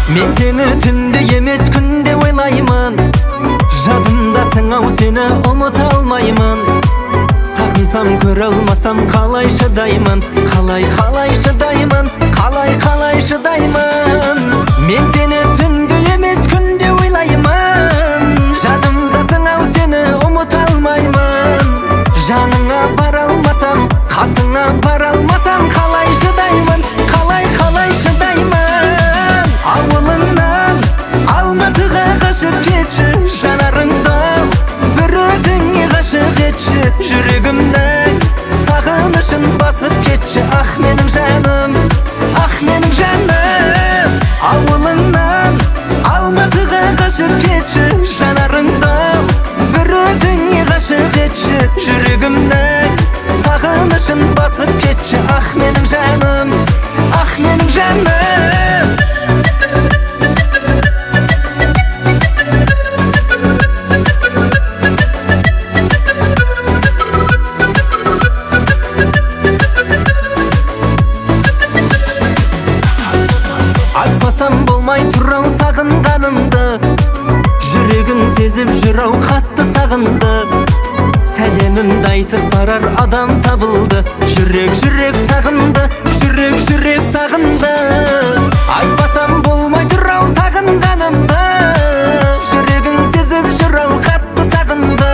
Мен сені түнде емес күнде ойлаймын, жадымдасың ау сені ұмыта алмаймын. Сағынсам көре алмасам қалай шыдаймын, қалай шыдаймын, қалай шыдаймын. Мен сені түнде емес күнде ойлаймын, жадымдасың ау сені ұмыта алмаймын. Жаныңа бара алмасам, қасыңа бара алмасам қалай шыдаймын, қалай шыдаймын. Ауылыңнан Алматыға қашып кетші, жанарыңды бір өзіңе ғашық етші. Жүрегімнің сағынышын басып кетші, ах менің жаным, ах менің жаным. Ауылыңнан Алматыға қашып кетші, жанарыңды бір өзіңе ғашық етші. Жүрегімнің сағынышын басып кетші, ах менің жаным, ах менің жаным. Айтпасам болмай тұрау сағынғанымды, жүрегің сезіп жүр ау қатты сағынды. Сәлемімді айтып барар адам табылды, жүрек сағынды, жүрек сағынды. Айтпасам болмай тұрау сағынғанымды, жүрегің сезіп жүр ау қатты сағынды.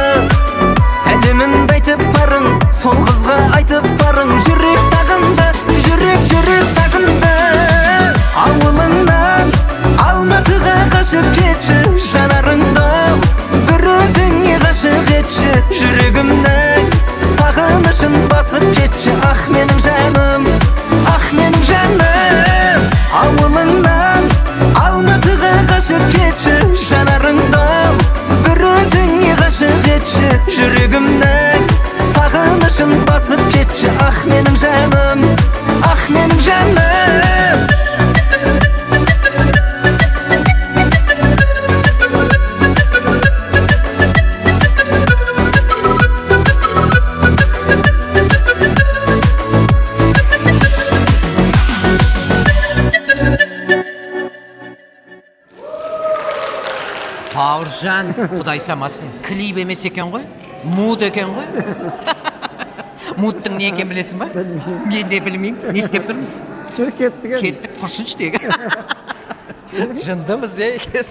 Сәлемімді айтып барың, сол қызға айтып барың, жүрек сағынды, жүрек сағынды. Ауылыңнан Алматыға қашып кетші, жанарыңды бір өзіңе ғашық етші. Жүрегімнің сағынышын басып кетші, ах менің жаным, ах менің жаным. Ауылыңнан Алматыға қашып кетші, жанарыңды бір өзіңе ғашық етші. Жүрегімнің сағынышын басып кетші, ах менің жаным, ах менің жаным. Бауыржан, құдай самасын, клип емес екен ғой, муд екен ғой. Мудтың не екен білесің ба? Мен де білмеймін. Не істеп тұрмыз? Жүр кеттік. Кеттік, құрсыншы тегі. Жындымыз екес.